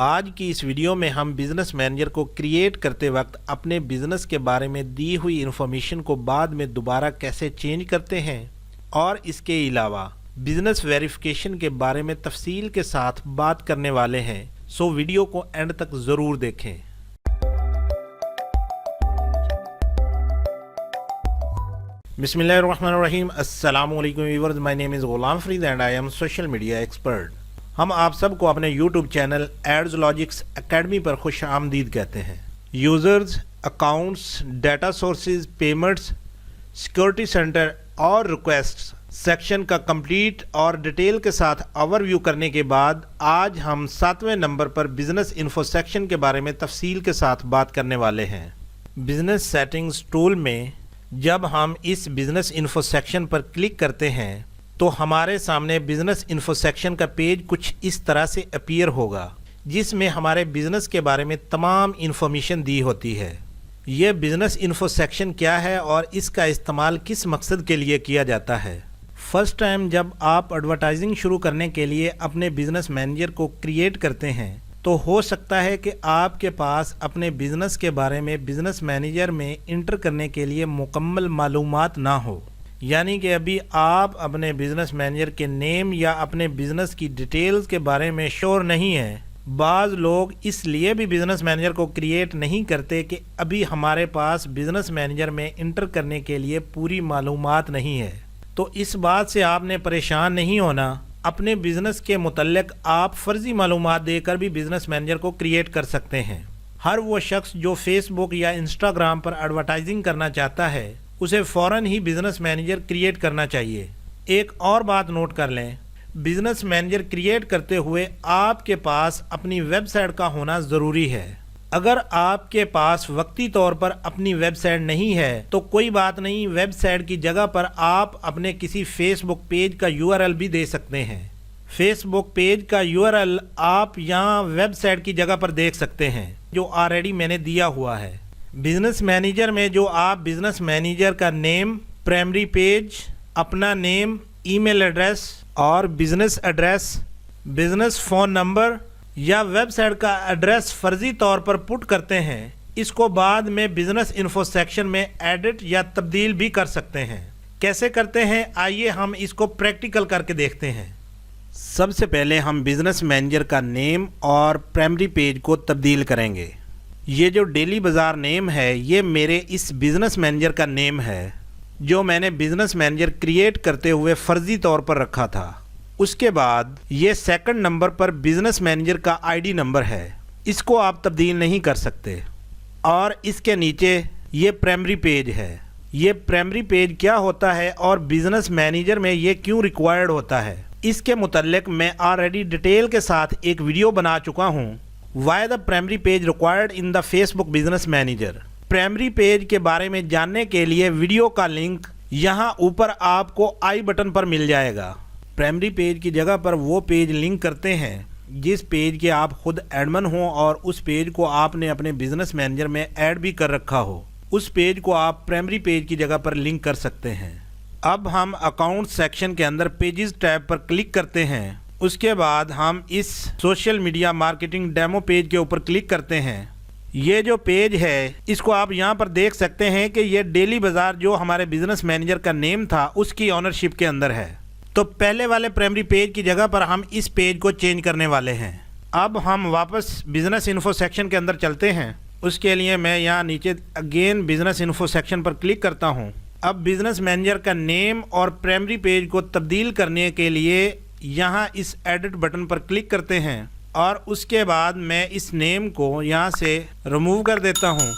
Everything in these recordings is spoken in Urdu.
آج کی اس ویڈیو میں ہم بزنس مینیجر کو کریٹ کرتے وقت اپنے بزنس کے بارے میں دی ہوئی انفارمیشن کو بعد میں دوبارہ کیسے چینج کرتے ہیں اور اس کے علاوہ بزنس ویریفیکیشن کے بارے میں تفصیل کے ساتھ بات کرنے والے ہیں، سو ویڈیو کو اینڈ تک ضرور دیکھیں۔ بسم اللہ الرحمن الرحیم۔ السلام علیکم viewers, my name is Ghulam Farid and I am social media expert. ہم آپ سب کو اپنے YouTube channel Ads Logics Academy پر خوش آمدید کہتے ہیں۔ Users, accounts, data sources, payments, security centre اور ریکویسٹس سیکشن کا کمپلیٹ اور ڈیٹیل کے ساتھ اوور ویو کرنے کے بعد آج ہم 7ویں نمبر پر بزنس انفو سیکشن کے بارے میں تفصیل کے ساتھ بات کرنے والے ہیں۔ بزنس سیٹنگز ٹول میں جب ہم اس بزنس انفو سیکشن پر کلک کرتے ہیں تو ہمارے سامنے بزنس انفو سیکشن کا پیج کچھ اس طرح سے اپیئر ہوگا، جس میں ہمارے بزنس کے بارے میں تمام انفارمیشن دی ہوتی ہے۔ یہ بزنس انفو سیکشن کیا ہے اور اس کا استعمال کس مقصد کے لیے کیا جاتا ہے؟ فرسٹ ٹائم جب آپ ایڈورٹائزنگ شروع کرنے کے لیے اپنے بزنس مینیجر کو کریٹ کرتے ہیں تو ہو سکتا ہے کہ آپ کے پاس اپنے بزنس کے بارے میں بزنس مینیجر میں انٹر کرنے کے لیے مکمل معلومات نہ ہو، یعنی کہ ابھی آپ اپنے بزنس مینیجر کے نیم یا اپنے بزنس کی ڈیٹیلز کے بارے میں شور نہیں ہیں۔ بعض لوگ اس لیے بھی بزنس مینیجر کو کریٹ نہیں کرتے کہ ابھی ہمارے پاس بزنس مینیجر میں انٹر کرنے کے لیے پوری معلومات نہیں ہے۔ تو اس بات سے آپ نے پریشان نہیں ہونا، اپنے بزنس کے متعلق آپ فرضی معلومات دے کر بھی بزنس مینیجر کو کریٹ کر سکتے ہیں۔ ہر وہ شخص جو فیس بک یا انسٹاگرام پر ایڈورٹائزنگ کرنا چاہتا ہے اسے فوراً ہی بزنس مینیجر کریٹ کرنا چاہیے۔ ایک اور بات نوٹ کر لیں، بزنس مینیجر کریٹ کرتے ہوئے آپ کے پاس اپنی ویب سائٹ کا ہونا ضروری ہے۔ اگر آپ کے پاس وقتی طور پر اپنی ویب سائٹ نہیں ہے تو کوئی بات نہیں، ویب سائٹ کی جگہ پر آپ اپنے کسی فیس بک پیج کا URL بھی دے سکتے ہیں۔ فیس بک پیج کا URL آپ یہاں ویب سائٹ کی جگہ پر دیکھ سکتے ہیں جو آلریڈی میں نے دیا ہوا ہے۔ بزنس مینیجر میں جو آپ بزنس مینیجر کا نیم، پرائمری پیج، اپنا نیم، ای میل ایڈریس اور business address, business phone number یا ویب سائٹ کا ایڈریس فرضی طور پر پٹ کرتے ہیں، اس کو بعد میں بزنس انفو سیکشن میں ایڈٹ یا تبدیل بھی کر سکتے ہیں۔ کیسے کرتے ہیں؟ آئیے ہم اس کو پریکٹیکل کر کے دیکھتے ہیں۔ سب سے پہلے ہم بزنس مینیجر کا نیم اور پرائمری پیج کو تبدیل کریں گے۔ یہ جو ڈیلی بازار نیم ہے یہ میرے اس بزنس مینیجر کا نیم ہے جو میں نے بزنس مینیجر کریٹ کرتے ہوئے فرضی طور پر رکھا تھا۔ اس کے بعد یہ سیکنڈ نمبر پر بزنس مینیجر کا ID نمبر ہے، اس کو آپ تبدیل نہیں کر سکتے۔ اور اس کے نیچے یہ پرائمری پیج ہے۔ یہ پرائمری پیج کیا ہوتا ہے اور بزنس مینیجر میں یہ کیوں ریکوائرڈ ہوتا ہے، اس کے متعلق میں آلریڈی ڈیٹیل کے ساتھ ایک ویڈیو بنا چکا ہوں۔ Why the primary page required in the Facebook Business Manager؟ Primary page کے بارے میں جاننے کے لیے ویڈیو کا لنک یہاں اوپر آپ کو آئی بٹن پر مل جائے گا۔ پرائمری پیج کی جگہ پر وہ پیج لنک کرتے ہیں جس پیج کے آپ خود ایڈمن ہوں اور اس پیج کو آپ نے اپنے بزنس مینیجر میں ایڈ بھی کر رکھا ہو، اس پیج کو آپ پرائمری پیج کی جگہ پر لنک کر سکتے ہیں۔ اب ہم اکاؤنٹ سیکشن کے اندر پیجز ٹیب پر کلک کرتے ہیں۔ اس کے بعد ہم اس social media marketing demo page کے اوپر کلک کرتے ہیں۔ یہ جو پیج ہے اس کو آپ یہاں پر دیکھ سکتے ہیں کہ یہ ڈیلی بازار جو ہمارے بزنس مینیجر کا نیم تھا اس کی اونرشپ کے اندر ہے۔ تو پہلے والے پرائمری پیج کی جگہ پر ہم اس پیج کو چینج کرنے والے ہیں۔ اب ہم واپس بزنس انفو سیکشن کے اندر چلتے ہیں۔ اس کے لیے میں یہاں نیچے اگین بزنس انفو سیکشن پر کلک کرتا ہوں۔ اب بزنس مینیجر کا نیم اور پرائمری پیج کو تبدیل کرنے کے لیے یہاں اس ایڈٹ بٹن پر کلک کرتے ہیں اور اس کے بعد میں اس نیم کو یہاں سے ریموو کر دیتا ہوں۔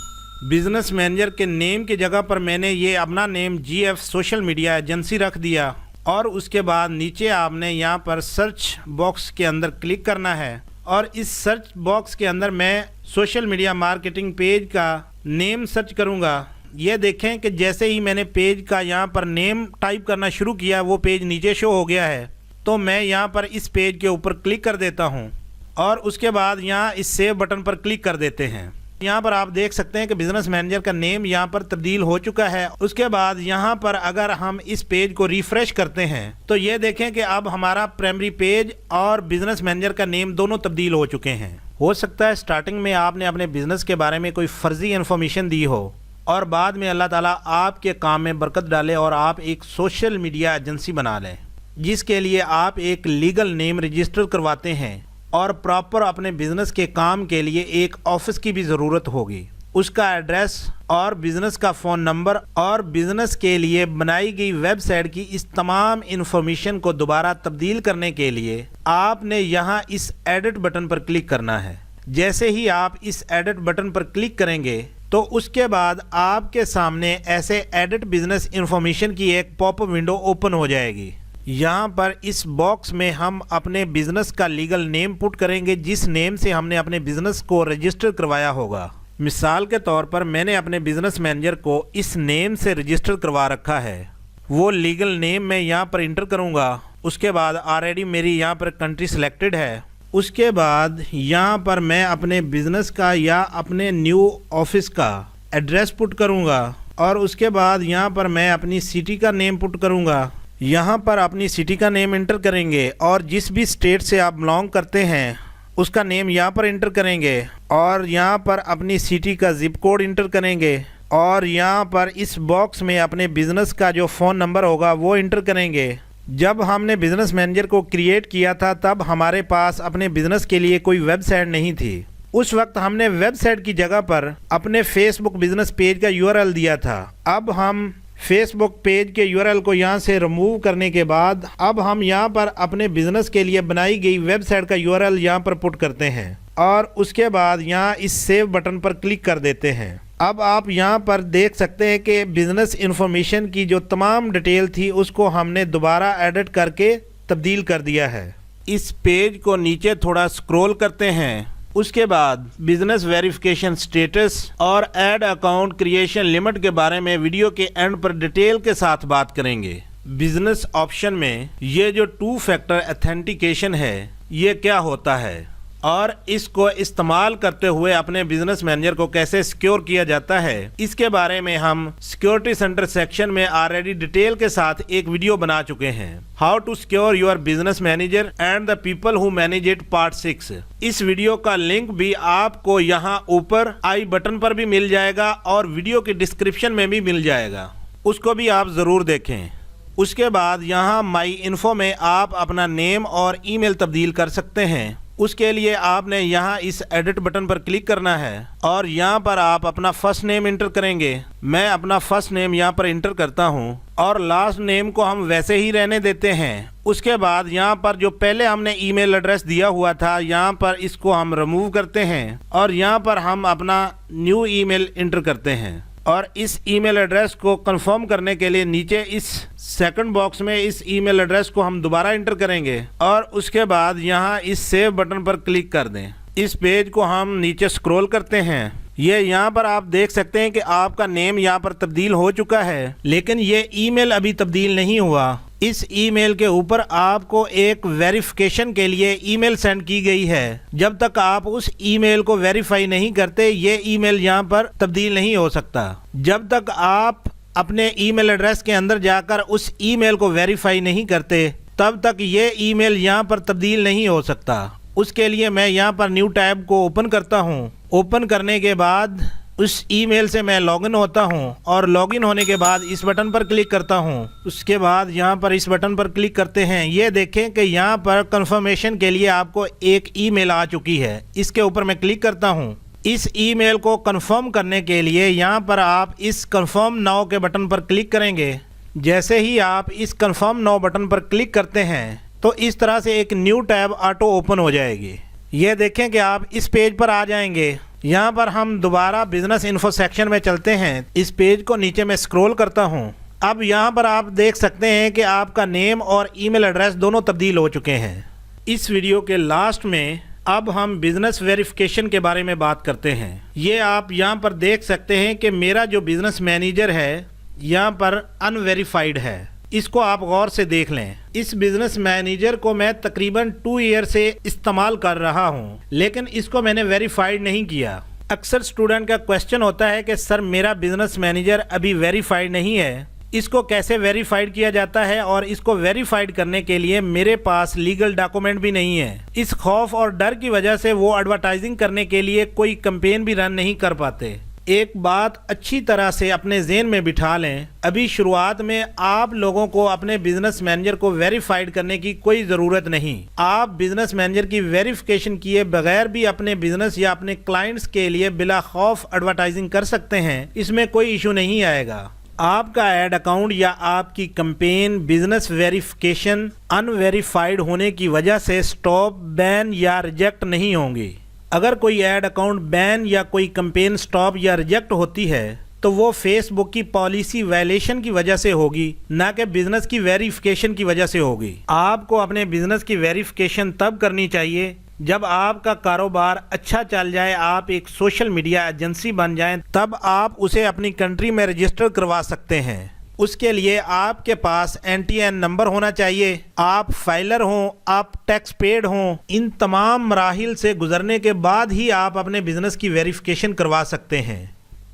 بزنس مینیجر کے نیم کی جگہ پر میں نے یہ اپنا نیم GF سوشل میڈیا ایجنسی رکھ دیا اور اس کے بعد نیچے آپ نے یہاں پر سرچ باکس کے اندر کلک کرنا ہے اور اس سرچ باکس کے اندر میں سوشل میڈیا مارکیٹنگ پیج کا نیم سرچ کروں گا۔ یہ دیکھیں کہ جیسے ہی میں نے پیج کا یہاں پر نیم ٹائپ کرنا شروع کیا وہ پیج نیچے شو ہو گیا ہے۔ تو میں یہاں پر اس پیج کے اوپر کلک کر دیتا ہوں اور اس کے بعد یہاں اس سیو بٹن پر کلک کر دیتے ہیں۔ یہاں پر آپ دیکھ سکتے ہیں کہ بزنس مینیجر کا نیم یہاں پر تبدیل ہو چکا ہے۔ اس کے بعد یہاں پر اگر ہم اس پیج کو ریفریش کرتے ہیں تو یہ دیکھیں کہ اب ہمارا پرائمری پیج اور بزنس مینیجر کا نیم دونوں تبدیل ہو چکے ہیں۔ ہو سکتا ہے سٹارٹنگ میں آپ نے اپنے بزنس کے بارے میں کوئی فرضی انفارمیشن دی ہو اور بعد میں اللہ تعالیٰ آپ کے کام میں برکت ڈالے اور آپ ایک سوشل میڈیا ایجنسی بنا لیں، جس کے لیے آپ ایک لیگل نیم رجسٹر کرواتے ہیں اور پراپر اپنے بزنس کے کام کے لیے ایک آفس کی بھی ضرورت ہوگی۔ اس کا ایڈریس اور بزنس کا فون نمبر اور بزنس کے لیے بنائی گئی ویب سائٹ کی اس تمام انفارمیشن کو دوبارہ تبدیل کرنے کے لیے آپ نے یہاں اس ایڈٹ بٹن پر کلک کرنا ہے۔ جیسے ہی آپ اس ایڈٹ بٹن پر کلک کریں گے تو اس کے بعد آپ کے سامنے ایسے ایڈٹ بزنس انفارمیشن کی ایک پاپ اپ ونڈو اوپن ہو جائے گی۔ یہاں پر اس باکس میں ہم اپنے بزنس کا لیگل نیم پٹ کریں گے، جس نیم سے ہم نے اپنے بزنس کو رجسٹر کروایا ہوگا۔ مثال کے طور پر میں نے اپنے بزنس مینیجر کو اس نیم سے رجسٹر کروا رکھا ہے، وہ لیگل نیم میں یہاں پر انٹر کروں گا۔ اس کے بعد آلریڈی میری یہاں پر کنٹری سلیکٹڈ ہے۔ اس کے بعد یہاں پر میں اپنے بزنس کا یا اپنے نیو آفس کا ایڈریس پٹ کروں گا اور اس کے بعد یہاں پر میں اپنی سٹی کا نیم پٹ کروں گا۔ یہاں پر اپنی سٹی کا نیم انٹر کریں گے اور جس بھی اسٹیٹ سے آپ بلانگ کرتے ہیں اس کا نیم یہاں پر انٹر کریں گے اور یہاں پر اپنی سٹی کا زپ کوڈ انٹر کریں گے اور یہاں پر اس باکس میں اپنے بزنس کا جو فون نمبر ہوگا وہ انٹر کریں گے۔ جب ہم نے بزنس مینیجر کو کریٹ کیا تھا تب ہمارے پاس اپنے بزنس کے لیے کوئی ویب سائٹ نہیں تھی۔ اس وقت ہم نے ویب سائٹ کی جگہ پر اپنے فیس بک بزنس پیج کا URL دیا تھا۔ اب ہم فیس بک پیج کے URL کو یہاں سے ریموو کرنے کے بعد اب ہم یہاں پر اپنے بزنس کے لیے بنائی گئی ویب سائٹ کا URL یہاں پر پٹ کرتے ہیں اور اس کے بعد یہاں اس سیو بٹن پر کلک کر دیتے ہیں۔ اب آپ یہاں پر دیکھ سکتے ہیں کہ بزنس انفارمیشن کی جو تمام ڈیٹیل تھی اس کو ہم نے دوبارہ ایڈٹ کر کے تبدیل کر دیا ہے۔ اس پیج کو نیچے تھوڑا سکرول کرتے ہیں، اس کے بعد بزنس ویریفیکیشن سٹیٹس اور ایڈ اکاؤنٹ کریشن لمٹ کے بارے میں ویڈیو کے اینڈ پر ڈیٹیل کے ساتھ بات کریں گے۔ بزنس آپشن میں یہ جو 2 فیکٹر ایتھینٹیکیشن ہے یہ کیا ہوتا ہے اور اس کو استعمال کرتے ہوئے اپنے بزنس مینیجر کو کیسے سیکیور کیا جاتا ہے، اس کے بارے میں ہم سیکیورٹی سینٹر سیکشن میں آلریڈی ڈیٹیل کے ساتھ ایک ویڈیو بنا چکے ہیں، how to secure your business manager and the people who manage it part 6۔ اس ویڈیو کا لنک بھی آپ کو یہاں اوپر آئی بٹن پر بھی مل جائے گا اور ویڈیو کی ڈسکرپشن میں بھی مل جائے گا، اس کو بھی آپ ضرور دیکھیں۔ اس کے بعد یہاں مائی انفو میں آپ اپنا نیم اور ای میل تبدیل کر سکتے ہیں۔ اس کے لیے آپ نے یہاں اس ایڈٹ بٹن پر کلک کرنا ہے اور یہاں پر آپ اپنا فرسٹ نیم انٹر کریں گے۔ میں اپنا فرسٹ نیم یہاں پر انٹر کرتا ہوں اور لاسٹ نیم کو ہم ویسے ہی رہنے دیتے ہیں۔ اس کے بعد یہاں پر جو پہلے ہم نے ای میل ایڈریس دیا ہوا تھا یہاں پر اس کو ہم ریموو کرتے ہیں اور یہاں پر ہم اپنا نیو ای میل انٹر کرتے ہیں اور اس ای میل ایڈریس کو کنفرم کرنے کے لیے نیچے اس سیکنڈ باکس میں اس ای میل ایڈریس کو ہم دوبارہ انٹر کریں گے اور اس کے بعد یہاں اس سیو بٹن پر کلک کر دیں۔ اس پیج کو ہم نیچے سکرول کرتے ہیں، یہ یہاں پر آپ دیکھ سکتے ہیں کہ آپ کا نیم یہاں پر تبدیل ہو چکا ہے، لیکن یہ ای میل ابھی تبدیل نہیں ہوا۔ اس ای میل کے اوپر آپ کو ایک ویریفیکیشن کے لیے ای میل سینڈ کی گئی ہے۔ جب تک آپ اس ای میل کو ویریفائی نہیں کرتے یہ ای میل یہاں پر تبدیل نہیں ہو سکتا۔ جب تک آپ اپنے ای میل ایڈریس کے اندر جا کر اس ای میل کو ویریفائی نہیں کرتے تب تک یہ ای میل یہاں پر تبدیل نہیں ہو سکتا۔ اس کے لیے میں یہاں پر نیو ٹیب کو اوپن کرتا ہوں۔ اوپن کرنے کے بعد اس ای میل سے میں لاگ ان ہوتا ہوں اور لاگ ان ہونے کے بعد اس بٹن پر کلک کرتا ہوں۔ اس کے بعد یہاں پر اس بٹن پر کلک کرتے ہیں، یہ دیکھیں کہ یہاں پر کنفرمیشن کے لیے آپ کو ایک ای میل آ چکی ہے، اس کے اوپر میں کلک کرتا ہوں۔ اس ای میل کو کنفرم کرنے کے لیے یہاں پر آپ اس کنفرم ناؤ کے بٹن پر کلک کریں گے۔ جیسے ہی آپ اس کنفرم ناؤ بٹن پر کلک کرتے ہیں تو اس طرح سے ایک نیو ٹیب آٹو اوپن ہو جائے گی۔ یہ دیکھیں کہ آپ اس پیج پر آ جائیں گے۔ یہاں پر ہم دوبارہ بزنس انفو سیکشن میں چلتے ہیں، اس پیج کو نیچے میں سکرول کرتا ہوں۔ اب یہاں پر آپ دیکھ سکتے ہیں کہ آپ کا نیم اور ای میل ایڈریس دونوں تبدیل ہو چکے ہیں۔ اس ویڈیو کے لاسٹ میں اب ہم بزنس ویریفیکیشن کے بارے میں بات کرتے ہیں۔ یہ آپ یہاں پر دیکھ سکتے ہیں کہ میرا جو بزنس مینیجر ہے یہاں پر ان ویریفائڈ ہے، اس کو آپ غور سے دیکھ لیں۔ اس بزنس مینیجر کو میں تقریباً 2 ایئر سے استعمال کر رہا ہوں لیکن اس کو میں نے ویریفائڈ نہیں کیا۔ اکثر اسٹوڈنٹ کا کوشچن ہوتا ہے کہ سر میرا بزنس مینیجر ابھی ویریفائڈ نہیں ہے، اس کو کیسے ویریفائڈ کیا جاتا ہے اور اس کو ویریفائڈ کرنے کے لیے میرے پاس لیگل ڈاکومنٹ بھی نہیں ہے۔ اس خوف اور ڈر کی وجہ سے وہ ایڈورٹائزنگ کرنے کے لیے کوئی کمپین بھی رن نہیں کر پاتے۔ ایک بات اچھی طرح سے اپنے ذہن میں بٹھا لیں، ابھی شروعات میں آپ لوگوں کو اپنے بزنس مینیجر کو ویریفائڈ کرنے کی کوئی ضرورت نہیں۔ آپ بزنس مینیجر کی ویریفیکیشن کیے بغیر بھی اپنے بزنس یا اپنے کلائنٹس کے لیے بلا خوف ایڈورٹائزنگ کر سکتے ہیں، اس میں کوئی ایشو نہیں آئے گا۔ آپ کا ایڈ اکاؤنٹ یا آپ کی کمپین بزنس ویریفیکیشن ان ویریفائڈ ہونے کی وجہ سے سٹاپ، بین یا ریجیکٹ نہیں ہوں گی۔ اگر کوئی ایڈ اکاؤنٹ بین یا کوئی کمپین سٹاپ یا ریجیکٹ ہوتی ہے تو وہ فیس بک کی پالیسی وائلیشن کی وجہ سے ہوگی، نہ کہ بزنس کی ویریفیکیشن کی وجہ سے ہوگی۔ آپ کو اپنے بزنس کی ویریفیکیشن تب کرنی چاہیے جب آپ کا کاروبار اچھا چل جائے، آپ ایک سوشل میڈیا ایجنسی بن جائیں، تب آپ اسے اپنی کنٹری میں رجسٹر کروا سکتے ہیں۔ اس کے لیے آپ کے پاس NTN نمبر ہونا چاہیے، آپ فائلر ہوں، آپ ٹیکس پیڈ ہوں۔ ان تمام مراحل سے گزرنے کے بعد ہی آپ اپنے بزنس کی ویریفیکیشن کروا سکتے ہیں۔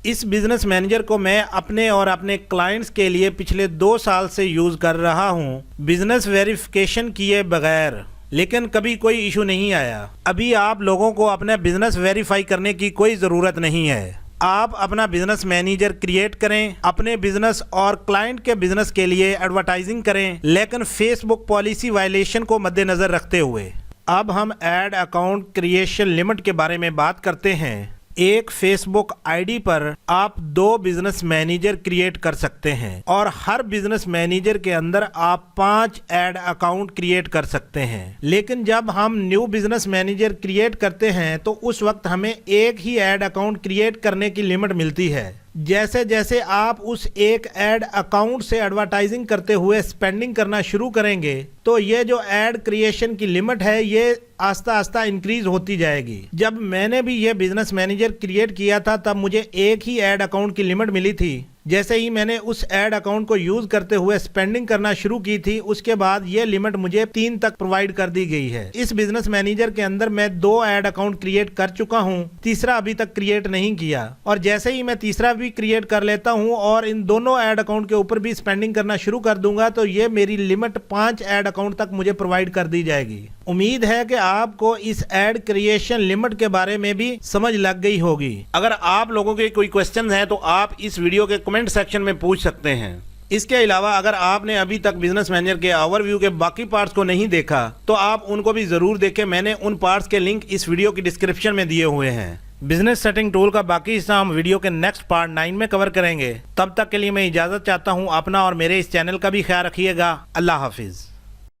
اس بزنس مینیجر کو میں اپنے اور اپنے کلائنٹس کے لیے پچھلے 2 سال سے یوز کر رہا ہوں بزنس ویریفیکیشن کیے بغیر، لیکن کبھی کوئی ایشو نہیں آیا۔ ابھی آپ لوگوں کو اپنا بزنس ویریفائی کرنے کی کوئی ضرورت نہیں ہے۔ آپ اپنا بزنس مینیجر کریٹ کریں، اپنے بزنس اور کلائنٹ کے بزنس کے لیے ایڈورٹائزنگ کریں، لیکن فیس بک پالیسی وائلیشن کو مد نظر رکھتے ہوئے۔ اب ہم ایڈ اکاؤنٹ کریشن لمٹ کے بارے میں بات کرتے ہیں۔ ایک فیس بک آئی ڈی پر آپ 2 بزنس مینیجر کریٹ کر سکتے ہیں اور ہر بزنس مینیجر کے اندر آپ 5 ایڈ اکاؤنٹ کریٹ کر سکتے ہیں۔ لیکن جب ہم نیو بزنس مینیجر کریٹ کرتے ہیں تو اس وقت ہمیں ایک ہی ایڈ اکاؤنٹ کریٹ کرنے کی لمٹ ملتی ہے۔ جیسے جیسے آپ اس ایک ایڈ اکاؤنٹ سے ایڈورٹائزنگ کرتے ہوئے سپینڈنگ کرنا شروع کریں گے تو یہ جو ایڈ کریشن کی لمٹ ہے یہ آہستہ آہستہ انکریز ہوتی جائے گی۔ جب میں نے بھی یہ بزنس مینیجر کریٹ کیا تھا تب مجھے ایک ہی ایڈ اکاؤنٹ کی لمٹ ملی تھی۔ جیسے ہی میں نے اس ایڈ اکاؤنٹ کو یوز کرتے ہوئے سپینڈنگ کرنا شروع کی تھی، اس کے بعد یہ لمٹ مجھے 3 تک پرووائڈ کر دی گئی ہے۔ اس بزنس مینیجر کے اندر میں 2 ایڈ اکاؤنٹ کریٹ کر چکا ہوں، تیسرا ابھی تک کریٹ نہیں کیا، اور جیسے ہی میں تیسرا بھی کریٹ کر لیتا ہوں اور ان دونوں ایڈ اکاؤنٹ کے اوپر بھی سپینڈنگ کرنا شروع کر دوں گا تو یہ میری لمٹ 5 ایڈ اکاؤنٹ تک مجھے پرووائڈ کر دی جائے گی۔ امید ہے کہ آپ کو اس ایڈ کریشن لمٹ کے بارے میں بھی سمجھ لگ گئی ہوگی۔ اگر آپ لوگوں کے کوئی کوسچنز ہیں تو آپ اس ویڈیو کے کمنٹ سیکشن میں پوچھ سکتے ہیں۔ اس کے علاوہ اگر آپ نے ابھی تک بزنس مینیجر کے اوور ویو کے باقی پارٹس کو نہیں دیکھا تو آپ ان کو بھی ضرور دیکھیں، میں نے ان پارٹس کے لنک اس ویڈیو کی ڈسکرپشن میں دیے ہوئے ہیں۔ بزنس سیٹنگ ٹول کا باقی حصہ ہم ویڈیو کے نیکسٹ پارٹ 9 میں کور کریں گے۔ تب تک کے لیے میں اجازت چاہتا ہوں، اپنا اور میرے اس چینل کا بھی خیال رکھیے گا۔ اللہ حافظ۔